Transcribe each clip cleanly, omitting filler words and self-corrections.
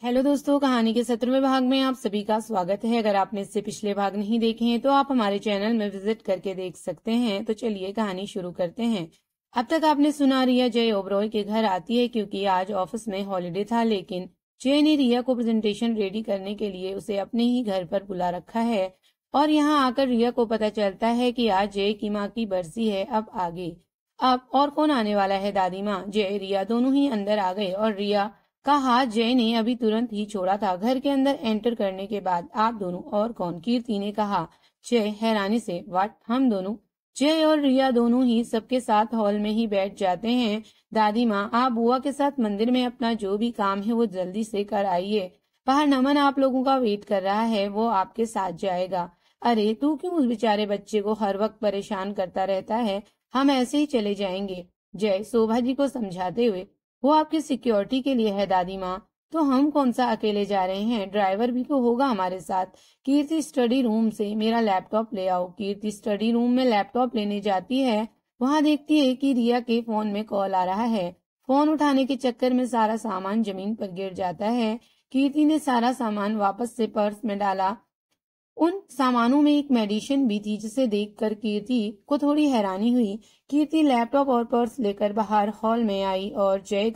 Hello दोस्तों, कहानी के 17वें भाग में आप सभी का स्वागत है। अगर आपने इससे पिछले भाग नहीं देखे हैं तो आप हमारे चैनल में विजिट करके देख सकते हैं। तो चलिए कहानी शुरू करते हैं। अब तक आपने सुना रिया जय ओबरॉय के घर आती है क्योंकि आज ऑफिस में हॉलिडे था, लेकिन जय ने रिया को प्रेजेंटेशन रेडी करने के लिए उसे अपने ही घर पर बुला रखा है। और यहाँ आकर रिया को पता चलता है कि आज जय की माँ की बरसी है। अब और कौन आने वाला है? दादी माँ, जय, रिया दोनों ही अंदर आ गए और रिया का हाथ जय ने अभी तुरंत ही छोड़ा था। घर के अंदर एंटर करने के बाद आप दोनों और कौन? कीर्ति ने कहा। जय हैरानी से, व्हाट, हम दोनों? जय और रिया दोनों ही सबके साथ हॉल में ही बैठ जाते हैं। दादी माँ, आप बुआ के साथ मंदिर में अपना जो भी काम है वो जल्दी से कर आइए। बाहर नमन आप लोगों का वेट कर रहा है, वो आपके साथ जाएगा। अरे तू क्यों उस बेचारे बच्चे को हर वक्त परेशान करता रहता है? हम ऐसे ही चले जाएंगे। जय शोभा जी को समझाते हुए, वो आपकी सिक्योरिटी के लिए है दादी माँ। तो हम कौन सा अकेले जा रहे हैं? ड्राइवर भी तो होगा हमारे साथ। कीर्ति, स्टडी रूम से मेरा लैपटॉप ले आओ। कीर्ति स्टडी रूम में लैपटॉप लेने जाती है। वहां देखती है कि रिया के फोन में कॉल आ रहा है। फोन उठाने के चक्कर में सारा सामान जमीन पर गिर जाता है। कीर्ति ने सारा सामान वापस से पर्स में डाला। उन सामानों में एक मेडिसिन भी थी, जिसे देखकर कीर्ति को थोड़ी हैरानी हुई। कीर्ति लैपटॉप और पर्स लेकर बाहर हॉल में आई और जय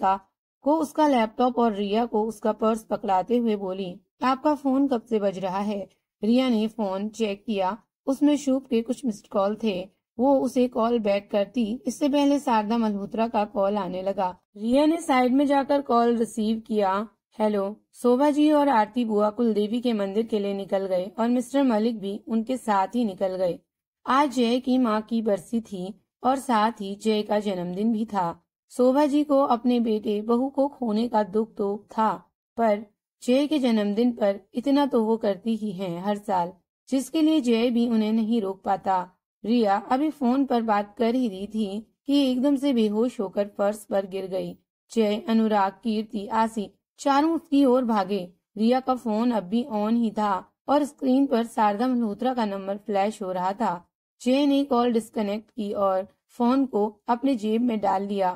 को उसका लैपटॉप और रिया को उसका पर्स पकड़ाते हुए बोली, आपका फोन कब से बज रहा है? रिया ने फोन चेक किया। उसमें शुभ के कुछ मिस्ड कॉल थे। वो उसे कॉल बैक करती इससे पहले शारदा मल्होत्रा का कॉल आने लगा। रिया ने साइड में जाकर कॉल रिसीव किया। हेलो। शोभा जी और आरती बुआ कुलदेवी के मंदिर के लिए निकल गए और मिस्टर मलिक भी उनके साथ ही निकल गए। आज जय की माँ की बरसी थी और साथ ही जय का जन्मदिन भी था। शोभा जी को अपने बेटे बहू को खोने का दुख तो था, पर जय के जन्मदिन पर इतना तो वो करती ही हैं हर साल, जिसके लिए जय भी उन्हें नहीं रोक पाता। रिया अभी फोन पर बात कर ही रही थी कि एकदम से बेहोश होकर फर्श पर गिर गई। जय, अनुराग, कीर्ति, आसी चारों उसकी ओर भागे। रिया का फोन अब भी ऑन ही था और स्क्रीन पर शारदा मल्होत्रा का नंबर फ्लैश हो रहा था। जय ने कॉल डिस्कनेक्ट की और फोन को अपने जेब में डाल लिया।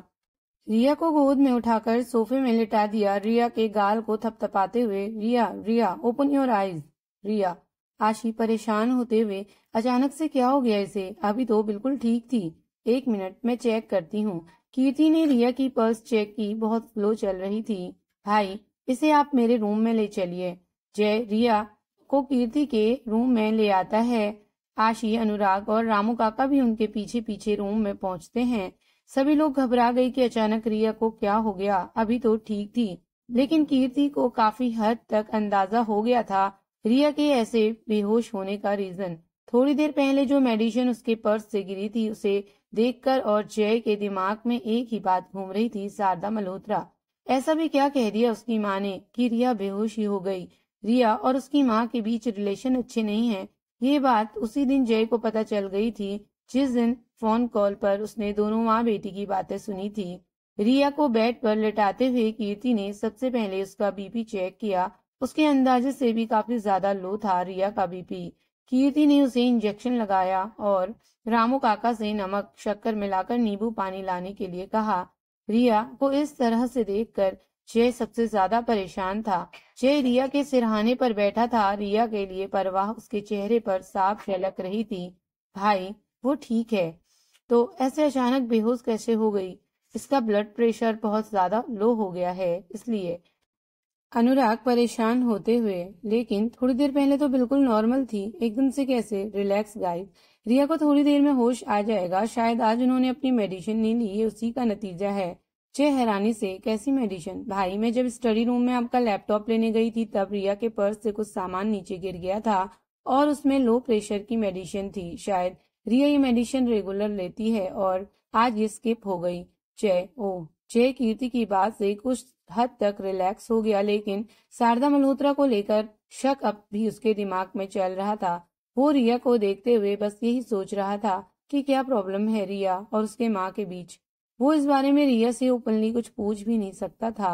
रिया को गोद में उठाकर सोफे में लिटा दिया, रिया के गाल को थपथपाते हुए, रिया रिया ओपन योर आईज। रिया। आशी परेशान होते हुए, अचानक से क्या हो गया इसे? अभी तो बिल्कुल ठीक थी। 1 मिनट, मैं चेक करती हूँ। कीर्ति ने रिया की पल्स चेक की, बहुत स्लो चल रही थी। भाई, इसे आप मेरे रूम में ले चलिए। जय रिया को कीर्ति के रूम में ले आता है। आशी, अनुराग और रामू काका भी उनके पीछे पीछे रूम में पहुंचते हैं। सभी लोग घबरा गए कि अचानक रिया को क्या हो गया। अभी तो ठीक थी, लेकिन कीर्ति को काफी हद तक अंदाजा हो गया था रिया के ऐसे बेहोश होने का रीजन। थोड़ी देर पहले जो मेडिसिन उसके पर्स से गिरी थी, उसे देखकर और जय के दिमाग में एक ही बात घूम रही थी, शारदा मल्होत्रा। ऐसा भी क्या कह दिया उसकी माँ ने कि रिया बेहोश ही हो गई? रिया और उसकी माँ के बीच रिलेशन अच्छे नहीं है। ये बात उसी दिन जय को पता चल गई थी, जिस दिन फोन कॉल पर उसने दोनों माँ बेटी की बातें सुनी थी। रिया को बेड पर लेटाते हुए कीर्ति ने सबसे पहले उसका बीपी चेक किया। उसके अंदाजे से भी काफी ज्यादा लो था रिया का बीपी। कीर्ति ने उसे इंजेक्शन लगाया और रामू काका से नमक शक्कर मिलाकर नींबू पानी लाने के लिए कहा। रिया को इस तरह से देखकर जय सबसे ज्यादा परेशान था। जय रिया के सिरहाने पर बैठा था। रिया के लिए परवाह उसके चेहरे पर साफ झलक रही थी। भाई, वो ठीक है, तो ऐसे अचानक बेहोश कैसे हो गई? इसका ब्लड प्रेशर बहुत ज्यादा लो हो गया है, इसलिए। अनुराग परेशान होते हुए, लेकिन थोड़ी देर पहले तो बिल्कुल नॉर्मल थी, एकदम से कैसे? रिलैक्स गाइस, रिया को थोड़ी देर में होश आ जाएगा। शायद आज उन्होंने अपनी मेडिसिन नहीं ली, ये उसी का नतीजा है। जय हैरानी से, कैसी मेडिसिन? भाई, मैं जब स्टडी रूम में आपका लैपटॉप लेने गई थी तब रिया के पर्स से कुछ सामान नीचे गिर गया था और उसमें लो प्रेशर की मेडिसिन थी। शायद रिया ये मेडिसिन रेगुलर लेती है और आज ये स्किप हो गई। जय, ओह। जय कीर्ति की बात से कुछ हद तक रिलैक्स हो गया, लेकिन शारदा मल्होत्रा को लेकर शक अब भी उसके दिमाग में चल रहा था। वो रिया को देखते हुए बस यही सोच रहा था कि क्या प्रॉब्लम है रिया और उसके माँ के बीच। वो इस बारे में रिया से ओपनली कुछ पूछ भी नहीं सकता था।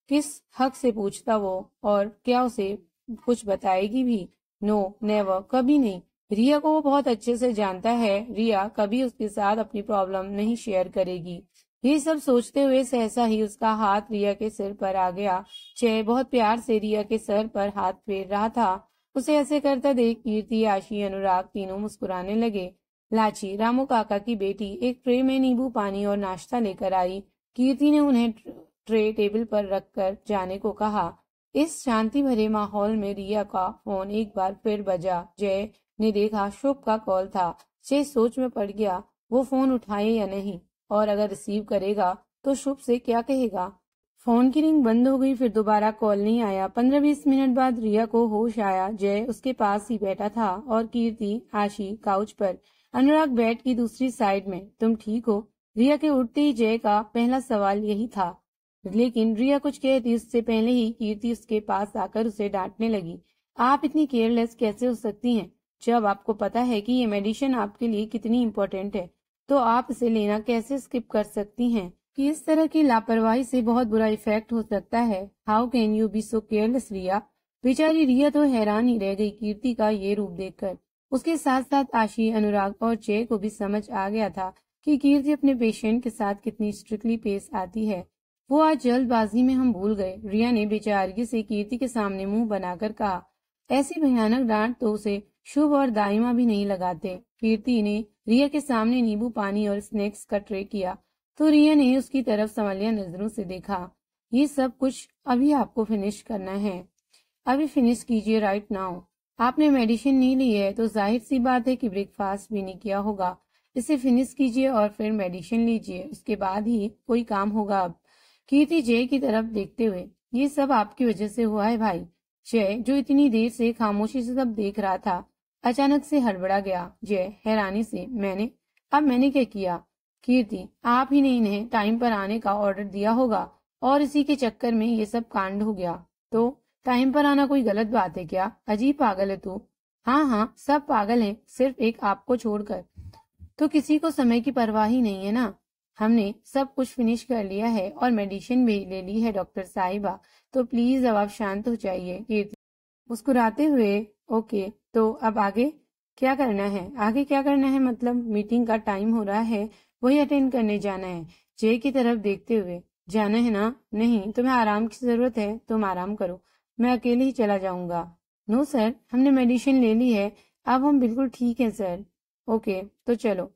किस हक से पूछता वो, और क्या उसे कुछ बताएगी भी? नो, नेवर, कभी नहीं। रिया को वो बहुत अच्छे से जानता है। रिया कभी उसके साथ अपनी प्रॉब्लम नहीं शेयर करेगी। ये सब सोचते हुए सहसा ही उसका हाथ रिया के सिर पर आ गया। जय बहुत प्यार से रिया के सर पर हाथ फेर रहा था। उसे ऐसे करता देख कीर्ति, आशी, अनुराग तीनों मुस्कुराने लगे। लाची, रामू काका की बेटी, एक ट्रे में नींबू पानी और नाश्ता लेकर आई। कीर्ति ने उन्हें ट्रे टेबल पर रखकर जाने को कहा। इस शांति भरे माहौल में रिया का फोन एक बार फिर बजा। जय ने देखा शुभ का कॉल था। जय सोच में पड़ गया, वो फोन उठाए या नहीं, और अगर रिसीव करेगा तो शुभ से क्या कहेगा। फोन की रिंग बंद हो गई, फिर दोबारा कॉल नहीं आया। 15-20 मिनट बाद रिया को होश आया। जय उसके पास ही बैठा था और कीर्ति, आशी काउच पर, अनुराग बेड की दूसरी साइड में। तुम ठीक हो? रिया के उठते ही जय का पहला सवाल यही था, लेकिन रिया कुछ कहती उससे पहले ही कीर्ति उसके पास आकर उसे डांटने लगी। आप इतनी केयरलेस कैसे हो सकती हैं? जब आपको पता है कि ये मेडिसिन आपके लिए कितनी इम्पोर्टेंट है, तो आप इसे लेना कैसे स्किप कर सकती हैं? कि इस तरह की लापरवाही से बहुत बुरा इफेक्ट हो सकता है। How can you be so careless Riya? बेचारी रिया तो हैरान ही रह गई कीर्ति का ये रूप देखकर। उसके साथ साथ आशी, अनुराग और जय को भी समझ आ गया था कि कीर्ति अपने पेशेंट के साथ कितनी स्ट्रिक्टली पेश आती है। वो आज जल्दबाजी में हम भूल गए। रिया ने बेचारगी से कीर्ति के सामने मुंह बनाकर कहा। ऐसी भयानक डांट तो उसे शुभ और दाइमा भी नहीं लगाते। कीर्ति ने रिया के सामने नींबू पानी और स्नैक्स का ट्रे किया तो रिया ने उसकी तरफ संवालिया नजरों से देखा। ये सब कुछ अभी आपको फिनिश करना है, अभी फिनिश कीजिए राइट नाउ। आपने मेडिसिन नहीं ली है तो जाहिर सी बात है कि ब्रेकफास्ट भी नहीं किया होगा। इसे फिनिश कीजिए और फिर मेडिसिन लीजिए, उसके बाद ही कोई काम होगा। अब कीर्ति जय की तरफ देखते हुए, ये सब आपकी वजह से हुआ है भाई। जय, जो इतनी देर से खामोशी से सब देख रहा था, अचानक से हड़बड़ा गया। जय हैरानी से, मैंने क्या किया? कीर्ति, आप ही ने इन्हें टाइम पर आने का ऑर्डर दिया होगा और इसी के चक्कर में ये सब कांड हो गया। तो टाइम पर आना कोई गलत बात है क्या? अजीब पागल है तू। हाँ, सब पागल हैं, सिर्फ एक आपको छोड़कर। तो किसी को समय की परवाह ही नहीं है ना। हमने सब कुछ फिनिश कर लिया है और मेडिसिन भी ले ली है डॉक्टर साहिबा, तो प्लीज अब आप शांत हो जाइए। कीर्ति मुस्कुराते हुए, ओके, तो अब आगे क्या करना है? आगे क्या करना है मतलब? मीटिंग का टाइम हो रहा है, वही अटेंड करने जाना है। जय की तरफ देखते हुए, जाना है ना? नहीं, तुम्हें आराम की जरूरत है, तुम आराम करो, मैं अकेले ही चला जाऊंगा। नो सर, हमने मेडिसिन ले ली है, अब हम बिल्कुल ठीक हैं सर। ओके, तो चलो।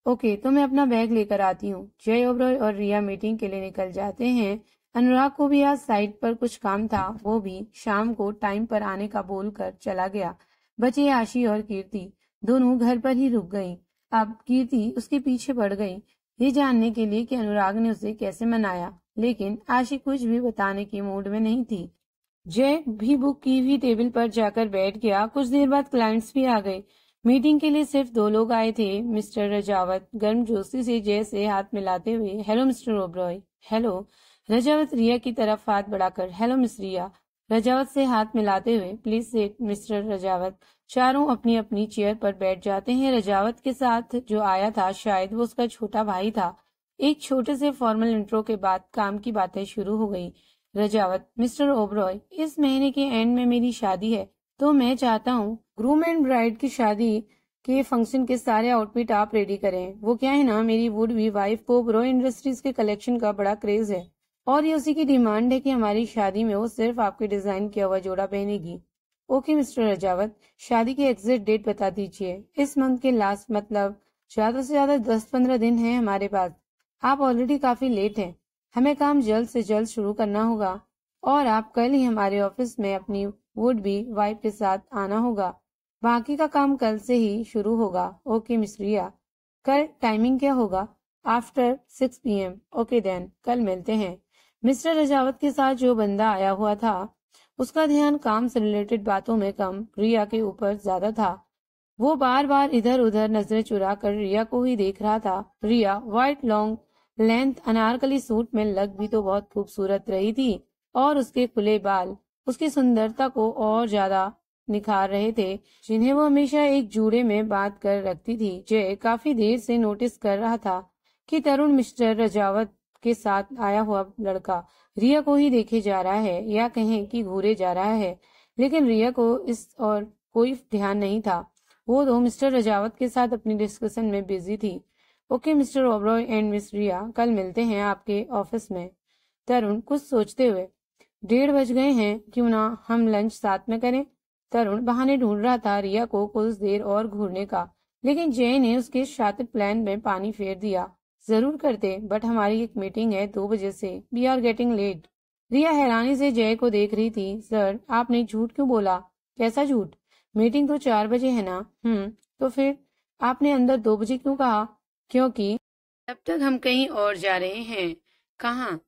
ओके, तो मैं अपना बैग लेकर आती हूँ। जय ओबरॉय और रिया मीटिंग के लिए निकल जाते हैं। अनुराग को भी आज साइट पर कुछ काम था, वो भी शाम को टाइम पर आने का बोलकर चला गया। बचे आशी और कीर्ति, दोनों घर पर ही रुक गईं। अब कीर्ति उसके पीछे पड़ गई, ये जानने के लिए कि अनुराग ने उसे कैसे मनाया, लेकिन आशी कुछ भी बताने की मूड में नहीं थी। जय भी बुक की हुई टेबल पर जाकर बैठ गया। कुछ देर बाद क्लाइंट्स भी आ गए। मीटिंग के लिए सिर्फ 2 लोग आए थे। मिस्टर रजावत गर्मजोशी से जय से हाथ मिलाते हुए, hello mister Oberoi. Hello. Rajawat Riya की तरफ हाथ बढ़ाकर, हेलो मिस रिया। रजावत से हाथ मिलाते हुए, प्लीज सिट मिस्टर रजावत। चारों अपनी अपनी चेयर पर बैठ जाते हैं। रजावत के साथ जो आया था शायद वो उसका छोटा भाई था। एक छोटे से फॉर्मल इंट्रो के बाद काम की बातें शुरू हो गई। रजावत, मिस्टर ओबरॉय, इस महीने के एंड में मेरी शादी है, तो मैं चाहता हूँ ग्रूम एंड ब्राइड की शादी के फंक्शन के सारे आउटफिट आप रेडी करें। वो क्या है ना, मेरी वुड बी वाइफ को ओबरॉय इंडस्ट्रीज के कलेक्शन का बड़ा क्रेज है और ये उसी की डिमांड है कि हमारी शादी में वो सिर्फ आपके डिजाइन किया हुआ जोड़ा पहनेगी। ओके मिस्टर रजावत, शादी की एग्जैक्ट डेट बता दीजिए। इस मंथ के लास्ट, मतलब ज्यादा से ज्यादा 10-15 दिन है हमारे पास। आप ऑलरेडी काफी लेट हैं, हमें काम जल्द से जल्द शुरू करना होगा और आप कल ही हमारे ऑफिस में अपनी वुड बी वाइफ के साथ आना होगा। बाकी का काम कल से ही शुरू होगा। ओके मिस रिया, कल टाइमिंग क्या होगा? After 6 PM। ओके देन, कल मिलते हैं। मिस्टर रजावत के साथ जो बंदा आया हुआ था उसका ध्यान काम से रिलेटेड बातों में कम रिया के ऊपर ज्यादा था। वो बार बार इधर उधर नजरें चुरा कर रिया को ही देख रहा था। Riya white long length anarkali suit में लग भी तो बहुत खूबसूरत रही थी और उसके खुले बाल उसकी सुंदरता को और ज्यादा निखार रहे थे, जिन्हें वो हमेशा एक जूड़े में बांध कर रखती थी। जय काफी देर से नोटिस कर रहा था कि तरुण मिस्टर रजावत के साथ आया हुआ लड़का रिया को ही देखे जा रहा है या कहें कि घूरे जा रहा है, लेकिन रिया को इस और कोई ध्यान नहीं था। वो तो मिस्टर रजावत के साथ अपनी डिस्कशन में बिजी थी। Okay mister Oberoi and miss Riya, कल मिलते हैं आपके ऑफिस में। तरुण कुछ सोचते हुए, 1:30 बज गए हैं, क्यों ना हम लंच साथ में करें। तरुण बहाने ढूंढ रहा था रिया को कुछ देर और घूरने का, लेकिन जय ने उसके शातिर प्लान में पानी फेर दिया। जरूर करते, बट हमारी एक मीटिंग है 2 बजे से, वी आर गेटिंग लेट। रिया हैरानी से जय को देख रही थी। सर, आपने झूठ क्यों बोला? कैसा झूठ? मीटिंग तो 4 बजे है ना। तो फिर आपने अंदर 2 बजे क्यों कहा? क्योंकि तब तक हम कहीं और जा रहे हैं। कहाँ?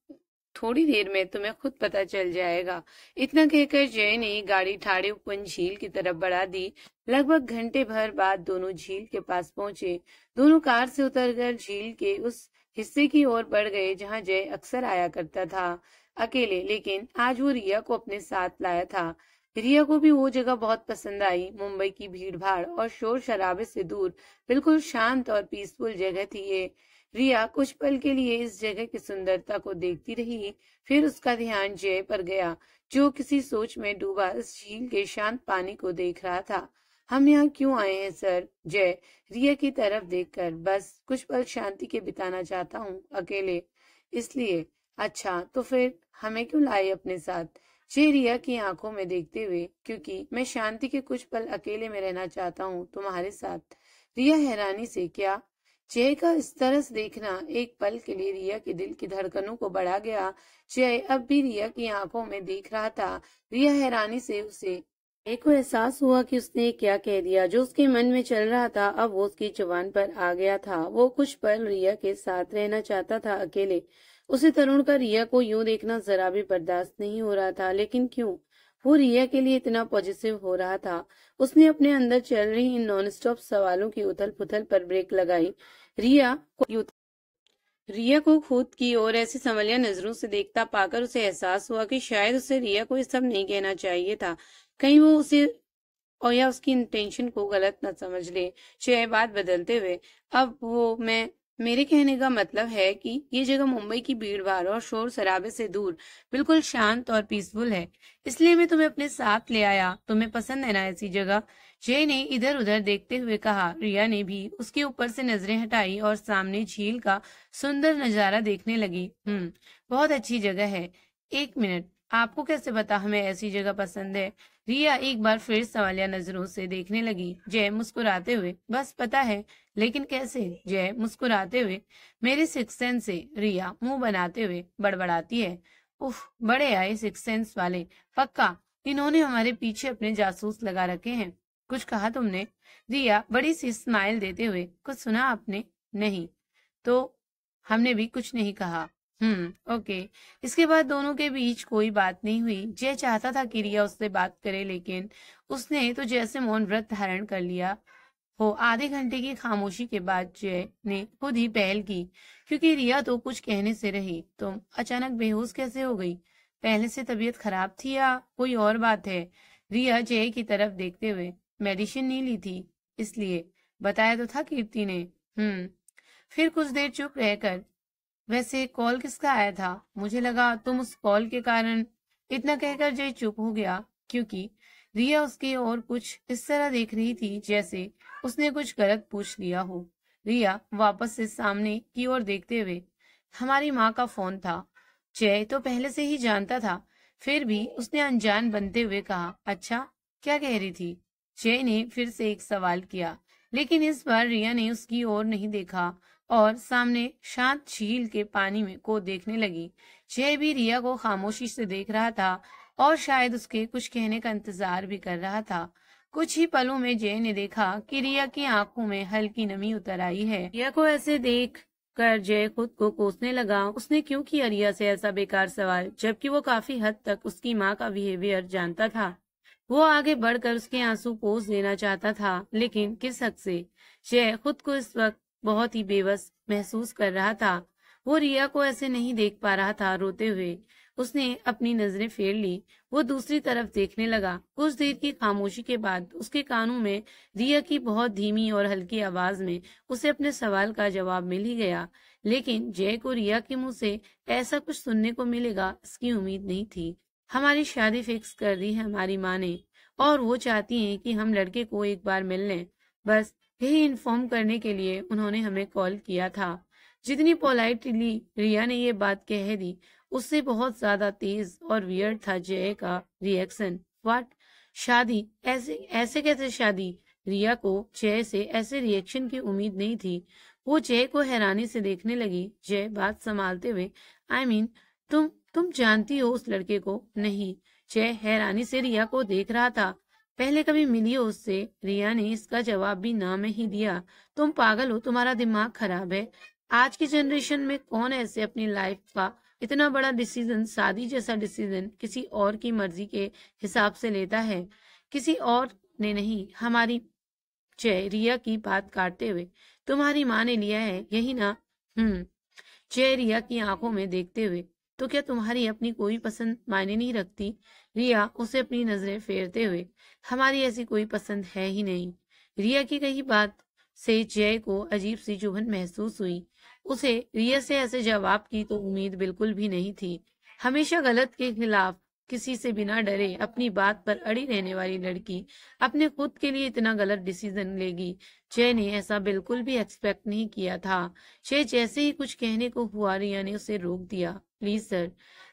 थोड़ी देर में तुम्हें खुद पता चल जाएगा। इतना कहकर जय ने गाड़ी ठाड़े उपवन झील की तरफ बढ़ा दी। लगभग घंटे भर बाद दोनों झील के पास पहुंचे। दोनों कार से उतरकर झील के उस हिस्से की ओर बढ़ गए जहां जय अक्सर आया करता था, अकेले। लेकिन आज वो रिया को अपने साथ लाया था। रिया को भी वो जगह बहुत पसंद आई। मुंबई की भीड़ भाड़ और शोर शराबे से दूर बिल्कुल शांत और पीसफुल जगह थी ये। रिया कुछ पल के लिए इस जगह की सुंदरता को देखती रही, फिर उसका ध्यान जय पर गया, जो किसी सोच में डूबा इस झील के शांत पानी को देख रहा था। हम यहाँ क्यों आए हैं सर? जय रिया की तरफ देखकर, बस कुछ पल शांति के बिताना चाहता हूँ, अकेले। इसलिए? अच्छा, तो फिर हमें क्यों लाए अपने साथ? जय रिया की आंखों में देखते हुए, क्योंकि मैं शांति के कुछ पल अकेले में रहना चाहता हूँ तुम्हारे साथ। रिया हैरानी से, क्या? जय का इस तरह से देखना एक पल के लिए रिया के दिल की धड़कनों को बढ़ा गया। जय अब भी रिया की आंखों में देख रहा था। रिया हैरानी से उसे एक को एहसास हुआ कि उसने क्या कह दिया। जो उसके मन में चल रहा था अब वो उसकी जुबान पर आ गया था। वो कुछ पल रिया के साथ रहना चाहता था, अकेले। उसे तरुण का रिया को यूं देखना जरा भी बर्दाश्त नहीं हो रहा था। लेकिन क्यों वो रिया के लिए इतना पॉजिटिव हो रहा था? उसने अपने अंदर चल रही इन नॉन स्टॉप सवालों की उथल पुथल पर ब्रेक लगाई। रिया को रिया को खुद की ओर ऐसी संवलिया नजरों से देखता पाकर उसे एहसास हुआ कि शायद उसे रिया को ये सब नहीं कहना चाहिए था। कहीं वो उसे और या उसकी इंटेंशन को गलत न समझ ले। जय बात बदलते हुए, अब वो मेरे कहने का मतलब है कि ये जगह मुंबई की भीड़ भाड़ और शोर शराबे से दूर बिल्कुल शांत और पीसफुल है। इसलिए मैं तुम्हें अपने साथ ले आया। तुम्हें पसंद है ना ऐसी जगह? जय ने इधर उधर देखते हुए कहा। रिया ने भी उसके ऊपर से नजरें हटाई और सामने झील का सुंदर नजारा देखने लगी। बहुत अच्छी जगह है। एक मिनट, आपको कैसे पता हमें ऐसी जगह पसंद है? रिया एक बार फिर सवालिया नजरों से देखने लगी। जय मुस्कुराते हुए, बस पता है, लेकिन कैसे? जय मुस्कुराते हुए, मेरे सिक्स सेंस से। रिया मुंह बनाते हुए बड़बड़ाती है, उफ, बड़े आए सिक्स सेंस वाले। पक्का इन्होंने हमारे पीछे अपने जासूस लगा रखे हैं। कुछ कहा तुमने? रिया बड़ी सी स्माइल देते हुए, कुछ सुना आपने? नहीं तो हमने भी कुछ नहीं कहा। ओके। इसके बाद दोनों के बीच कोई बात नहीं हुई। जय चाहता था कि रिया उससे बात करे, लेकिन उसने तो जैसे मौन व्रत धारण कर लिया हो। आधे घंटे की खामोशी के बाद जय ने खुद ही पहल की, क्योंकि रिया तो कुछ कहने से रही। तुम अचानक बेहोश कैसे हो गई? पहले से तबीयत खराब थी या कोई और बात है? रिया जय की तरफ देखते हुए, मेडिसिन नहीं ली थी इसलिए। बताया तो था कीर्ति ने। फिर कुछ देर चुप रहकर, वैसे कॉल किसका आया था? मुझे लगा तुम उस कॉल के कारण। इतना कहकर जय चुप हो गया, क्योंकि रिया उसकी ओर कुछ इस तरह देख रही थी जैसे उसने कुछ गलत पूछ लिया हो। रिया वापस से सामने की ओर देखते हुए, हमारी माँ का फोन था। जय तो पहले से ही जानता था, फिर भी उसने अनजान बनते हुए कहा, अच्छा, क्या कह रही थी? जय ने फिर से एक सवाल किया, लेकिन इस बार रिया ने उसकी ओर नहीं देखा और सामने शांत झील के पानी में को देखने लगी। जय भी रिया को खामोशी से देख रहा था और शायद उसके कुछ कहने का इंतजार भी कर रहा था। कुछ ही पलों में जय ने देखा कि रिया की आंखों में हल्की नमी उतर आई है। रिया को ऐसे देख कर जय खुद को कोसने लगा। उसने क्यों किया रिया से ऐसा बेकार सवाल, जबकि वो काफी हद तक उसकी माँ का बिहेवियर जानता था। वो आगे बढ़कर उसके आंसू पोंछ देना चाहता था, लेकिन किस हक से? जय खुद को इस वक्त बहुत ही बेबस महसूस कर रहा था। वो रिया को ऐसे नहीं देख पा रहा था रोते हुए। उसने अपनी नजरें फेर ली। वो दूसरी तरफ देखने लगा। कुछ देर की खामोशी के बाद उसके कानों में रिया की बहुत धीमी और हल्की आवाज में उसे अपने सवाल का जवाब मिल ही गया। लेकिन जय को रिया के मुंह से ऐसा कुछ सुनने को मिलेगा इसकी उम्मीद नहीं थी। हमारी शादी फिक्स कर दी है हमारी माँ ने, और वो चाहती हैं कि हम लड़के को एक बार मिल लें। बस यही इन्फॉर्म करने के लिए उन्होंने हमें कॉल किया था। जितनी पोलाइटली रिया ने ये बात कह दी, उससे बहुत ज्यादा तेज और वियर्ड था जय का रिएक्शन। व्हाट? शादी? ऐसे ऐसे कैसे शादी? रिया को जय से ऐसे रिएक्शन की उम्मीद नहीं थी। वो जय को हैरानी से देखने लगी। जय बात संभालते हुए, आई मीन, तुम जानती हो उस लड़के को? नहीं। जय हैरानी से रिया को देख रहा था। पहले कभी मिली हो उससे? रिया ने इसका जवाब भी ना में ही दिया। तुम पागल हो, तुम्हारा दिमाग खराब है। आज की जनरेशन में कौन ऐसे अपनी लाइफ का इतना बड़ा डिसीजन, शादी जैसा डिसीजन, किसी और की मर्जी के हिसाब से लेता है? किसी और ने नहीं, हमारी। जय रिया की बात काटते हुए, तुम्हारी माँ ने लिया है, यही ना? जय रिया की आंखों में देखते हुए, तो क्या तुम्हारी अपनी कोई पसंद मायने नहीं रखती? रिया उसे अपनी नजरें फेरते हुए, हमारी ऐसी कोई पसंद है ही नहीं। रिया की कही बात से जय को अजीब सी चुभन महसूस हुई। उसे रिया से ऐसे जवाब की तो उम्मीद बिल्कुल भी नहीं थी। हमेशा गलत के खिलाफ किसी से बिना डरे अपनी बात पर अड़ी रहने वाली लड़की अपने खुद के लिए इतना गलत डिसीजन लेगी, जय ने ऐसा बिल्कुल भी एक्सपेक्ट नहीं किया था। जय जैसे ही कुछ कहने को हुआ, रिया ने उसे रोक दिया। प्लीज सर,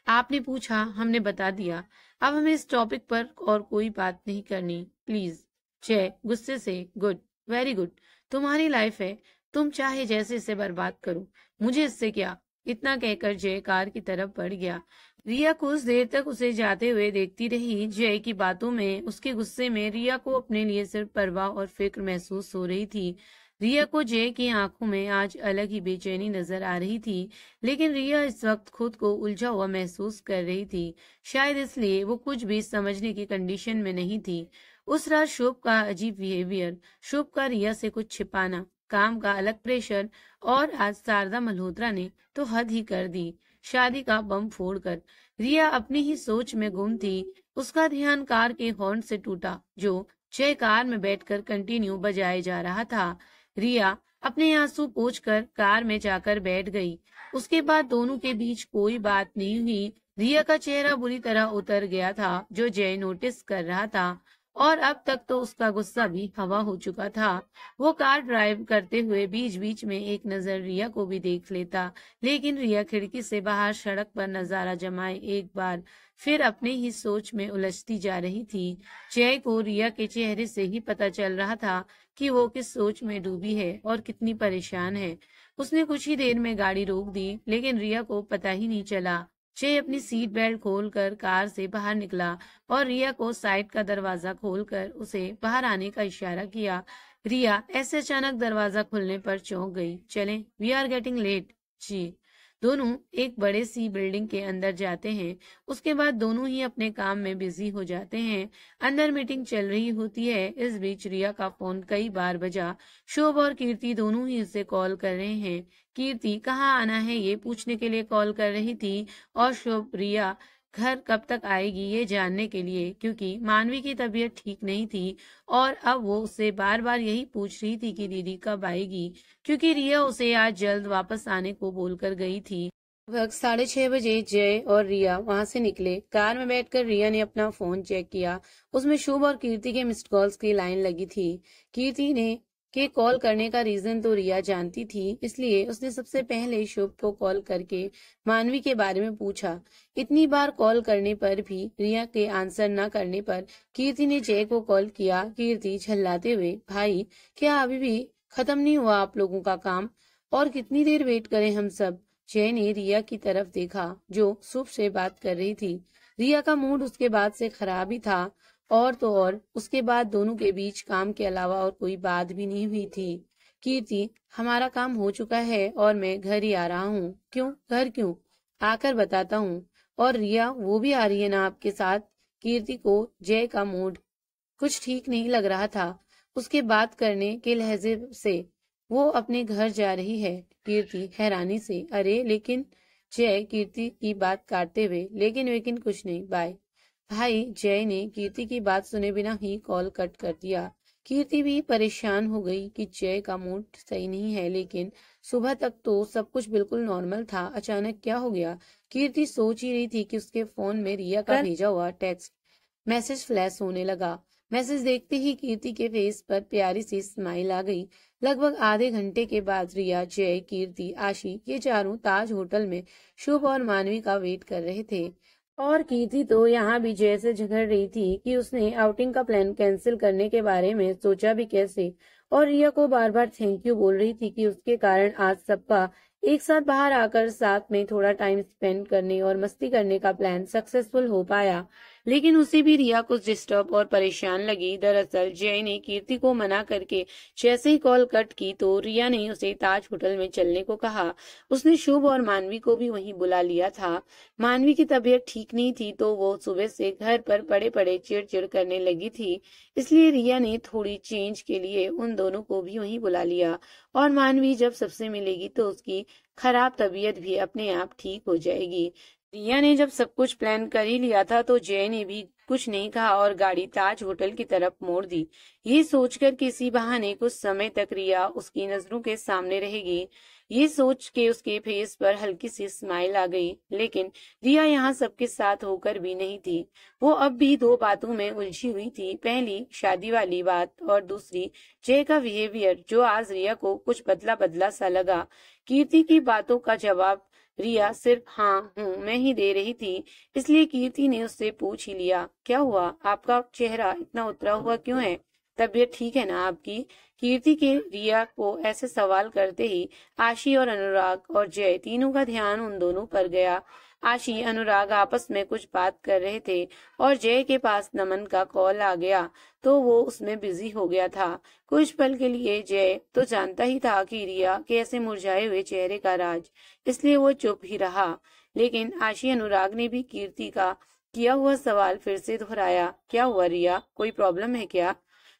आपने पूछा, हमने बता दिया। अब हमें इस टॉपिक पर और कोई बात नहीं करनी, प्लीज। जय गुस्से से, गुड, वेरी गुड, तुम्हारी लाइफ है, तुम चाहे जैसे इसे बर्बाद करो, मुझे इससे क्या। इतना कहकर जय कार की तरफ बढ़ गया। रिया कुछ देर तक उसे जाते हुए देखती रही। जय की बातों में, उसके गुस्से में रिया को अपने लिए सिर्फ परवाह और फिक्र महसूस हो रही थी। रिया को जय की आंखों में आज अलग ही बेचैनी नजर आ रही थी, लेकिन रिया इस वक्त खुद को उलझा हुआ महसूस कर रही थी। शायद इसलिए वो कुछ भी समझने की कंडीशन में नहीं थी। उस रात शुभ का अजीब बिहेवियर, शुभ का रिया से कुछ छिपाना, काम का अलग प्रेशर, और आज शारदा मल्होत्रा ने तो हद ही कर दी, शादी का बम फोड़कर। रिया अपनी ही सोच में गुम थी। उसका ध्यान कार के हॉर्न से टूटा, जो जय कार में बैठकर कंटिन्यू बजाए जा रहा था। रिया अपने आंसू पोंछकर कार में जाकर बैठ गई। उसके बाद दोनों के बीच कोई बात नहीं हुई। रिया का चेहरा बुरी तरह उतर गया था, जो जय नोटिस कर रहा था, और अब तक तो उसका गुस्सा भी हवा हो चुका था। वो कार ड्राइव करते हुए बीच बीच में एक नजर रिया को भी देख लेता, लेकिन रिया खिड़की से बाहर सड़क पर नजारा जमाए एक बार फिर अपने ही सोच में उलझती जा रही थी। जय को रिया के चेहरे से ही पता चल रहा था कि वो किस सोच में डूबी है और कितनी परेशान है। उसने कुछ ही देर में गाड़ी रोक दी, लेकिन रिया को पता ही नहीं चला। जय अपनी सीट बेल्ट खोलकर कार से बाहर निकला और रिया को साइड का दरवाजा खोलकर उसे बाहर आने का इशारा किया। रिया ऐसे अचानक दरवाजा खुलने पर चौंक गई। चलें, वी आर गेटिंग लेट। जी। दोनों एक बड़े सी बिल्डिंग के अंदर जाते हैं। उसके बाद दोनों ही अपने काम में बिजी हो जाते हैं। अंदर मीटिंग चल रही होती है। इस बीच रिया का फोन कई बार बजा। शोभ और कीर्ति दोनों ही उसे कॉल कर रहे हैं। कीर्ति कहाँ आना है ये पूछने के लिए कॉल कर रही थी, और शोभ रिया घर कब तक आएगी ये जानने के लिए, क्योंकि मानवी की तबीयत ठीक नहीं थी और अब वो उससे बार बार यही पूछ रही थी कि दीदी कब आएगी, क्योंकि रिया उसे आज जल्द वापस आने को बोलकर गई थी। वक्त 6:30 बजे जय और रिया वहां से निकले। कार में बैठकर रिया ने अपना फोन चेक किया। उसमें शुभ और कीर्ति के मिस्ड कॉल्स की लाइन लगी थी। कीर्ति ने के कॉल करने का रीजन तो रिया जानती थी, इसलिए उसने सबसे पहले शुभ को कॉल करके मानवी के बारे में पूछा। इतनी बार कॉल करने पर भी रिया के आंसर न करने पर कीर्ति ने जय को कॉल किया। कीर्ति झल्लाते हुए, भाई क्या अभी भी खत्म नहीं हुआ आप लोगों का काम? और कितनी देर वेट करें हम सब? जय ने रिया की तरफ देखा, जो शुभ से बात कर रही थी। रिया का मूड उसके बाद से खराब ही था, और तो और उसके बाद दोनों के बीच काम के अलावा और कोई बात भी नहीं हुई थी। कीर्ति, हमारा काम हो चुका है और मैं घर ही आ रहा हूँ। क्यों घर क्यों? आकर बताता हूँ। और रिया वो भी आ रही है ना आपके साथ? कीर्ति को जय का मूड कुछ ठीक नहीं लग रहा था। उसके बात करने के लहजे से वो अपने घर जा रही है। कीर्ति हैरानी से, अरे लेकिन। जय कीर्ति की बात काटते हुए, लेकिन कुछ नहीं, बाय। भाई, जय ने कीर्ति की बात सुने बिना ही कॉल कट कर दिया। कीर्ति भी परेशान हो गई कि जय का मूड सही नहीं है, लेकिन सुबह तक तो सब कुछ बिल्कुल नॉर्मल था, अचानक क्या हो गया? कीर्ति सोच ही रही थी कि उसके फोन में रिया का भेजा हुआ टेक्स्ट मैसेज फ्लैश होने लगा। मैसेज देखते ही कीर्ति के फेस पर प्यारी सी स्माइल आ गई। लगभग आधे घंटे के बाद रिया, जय, कीर्ति, आशी ये चारों ताज होटल में शुभ और मानवी का वेट कर रहे थे। और कीर्ति तो यहाँ भी जय से झगड़ रही थी कि उसने आउटिंग का प्लान कैंसिल करने के बारे में सोचा भी कैसे, और रिया को बार बार थैंक यू बोल रही थी कि उसके कारण आज सबका एक साथ बाहर आकर साथ में थोड़ा टाइम स्पेंड करने और मस्ती करने का प्लान सक्सेसफुल हो पाया। लेकिन उसे भी रिया कुछ डिस्टर्ब और परेशान लगी। दरअसल जय ने कीर्ति को मना करके जैसे ही कॉल कट की तो रिया ने उसे ताज होटल में चलने को कहा। उसने शुभ और मानवी को भी वहीं बुला लिया था। मानवी की तबीयत ठीक नहीं थी तो वो सुबह से घर पर पड़े पड़े चिड़चिड़ करने लगी थी, इसलिए रिया ने थोड़ी चेंज के लिए उन दोनों को भी वहीं बुला लिया। और मानवी जब सबसे मिलेगी तो उसकी खराब तबीयत भी अपने आप ठीक हो जाएगी। रिया ने जब सब कुछ प्लान कर ही लिया था तो जय ने भी कुछ नहीं कहा और गाड़ी ताज होटल की तरफ मोड़ दी, ये सोचकर किसी बहाने कुछ समय तक रिया उसकी नजरों के सामने रहेगी। ये सोच के उसके फेस पर हल्की सी स्माइल आ गई। लेकिन रिया यहाँ सबके साथ होकर भी नहीं थी। वो अब भी दो बातों में उलझी हुई थी। पहली शादी वाली बात और दूसरी जय का बिहेवियर, जो आज रिया को कुछ बदला बदला सा लगा। कीर्ति की बातों का जवाब रिया सिर्फ हाँ हूँ मैं ही दे रही थी, इसलिए कीर्ति ने उससे पूछ ही लिया, क्या हुआ, आपका चेहरा इतना उतरा हुआ क्यों है, तबीयत ठीक है ना आपकी? कीर्ति के रिया को ऐसे सवाल करते ही आशी और अनुराग और जय तीनों का ध्यान उन दोनों पर गया। आशी अनुराग आपस में कुछ बात कर रहे थे और जय के पास नमन का कॉल आ गया तो वो उसमें बिजी हो गया था। कुछ पल के लिए जय तो जानता ही था कि रिया के ऐसे मुरझाए हुए चेहरे का राज, इसलिए वो चुप ही रहा। लेकिन आशी अनुराग ने भी कीर्ति का किया हुआ सवाल फिर से दोहराया, क्या हुआ रिया, कोई प्रॉब्लम है क्या,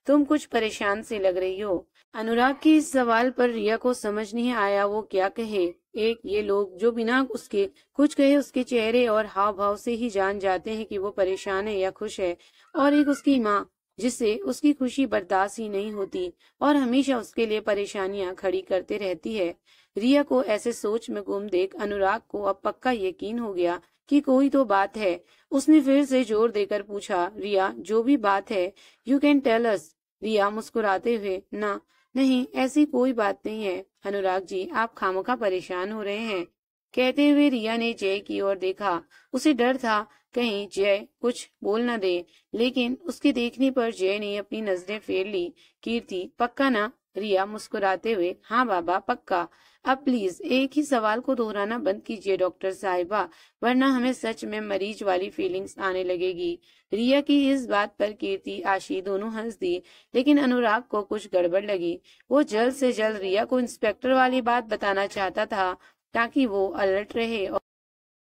तुम कुछ परेशान सी लग रही हो। अनुराग के इस सवाल पर रिया को समझ नहीं आया वो क्या कहे। एक ये लोग जो बिना उसके कुछ कहे उसके चेहरे और हाव भाव से ही जान जाते हैं कि वो परेशान है या खुश है, और एक उसकी माँ जिससे उसकी खुशी बर्दाश्त ही नहीं होती और हमेशा उसके लिए परेशानियां खड़ी करते रहती है। रिया को ऐसे सोच में गुम देख अनुराग को अब पक्का यकीन हो गया कि कोई तो बात है। उसने फिर से जोर देकर पूछा, रिया जो भी बात है यू कैन टेल अस। रिया मुस्कुराते हुए, ना नहीं ऐसी कोई बात नहीं है अनुराग जी, आप खामोखा परेशान हो रहे हैं। कहते हुए रिया ने जय की ओर देखा। उसे डर था कहीं जय कुछ बोल न दे, लेकिन उसके देखने पर जय ने अपनी नजरें फेर ली। कीर्ति पक्का ना? रिया मुस्कुराते हुए, हाँ बाबा पक्का। अब प्लीज एक ही सवाल को दोहराना बंद कीजिए डॉक्टर साहिबा, वरना हमें सच में मरीज वाली फीलिंग्स आने लगेगी। रिया की इस बात पर कीर्ति आशी दोनों हंस दी, लेकिन अनुराग को कुछ गड़बड़ लगी। वो जल्द से जल्द रिया को इंस्पेक्टर वाली बात बताना चाहता था ताकि वो अलर्ट रहे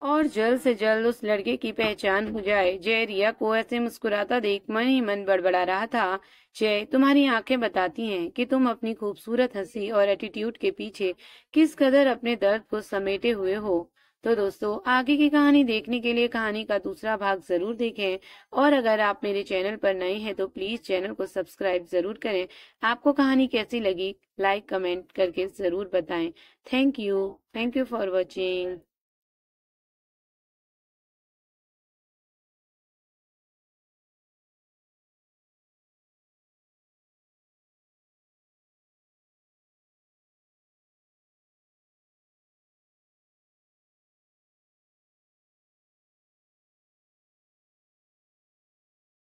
और जल्द से जल्द उस लड़के की पहचान हो जाए। जय रिया को ऐसे मुस्कुराता देख मन ही मन बड़बड़ा रहा था। जय, तुम्हारी आंखें बताती हैं कि तुम अपनी खूबसूरत हंसी और एटीट्यूड के पीछे किस कदर अपने दर्द को समेटे हुए हो। तो दोस्तों, आगे की कहानी देखने के लिए कहानी का दूसरा भाग जरूर देखें, और अगर आप मेरे चैनल पर नए हैं तो प्लीज चैनल को सब्सक्राइब जरूर करें। आपको कहानी कैसी लगी लाइक कमेंट करके जरूर बताएं। Thank you for watching.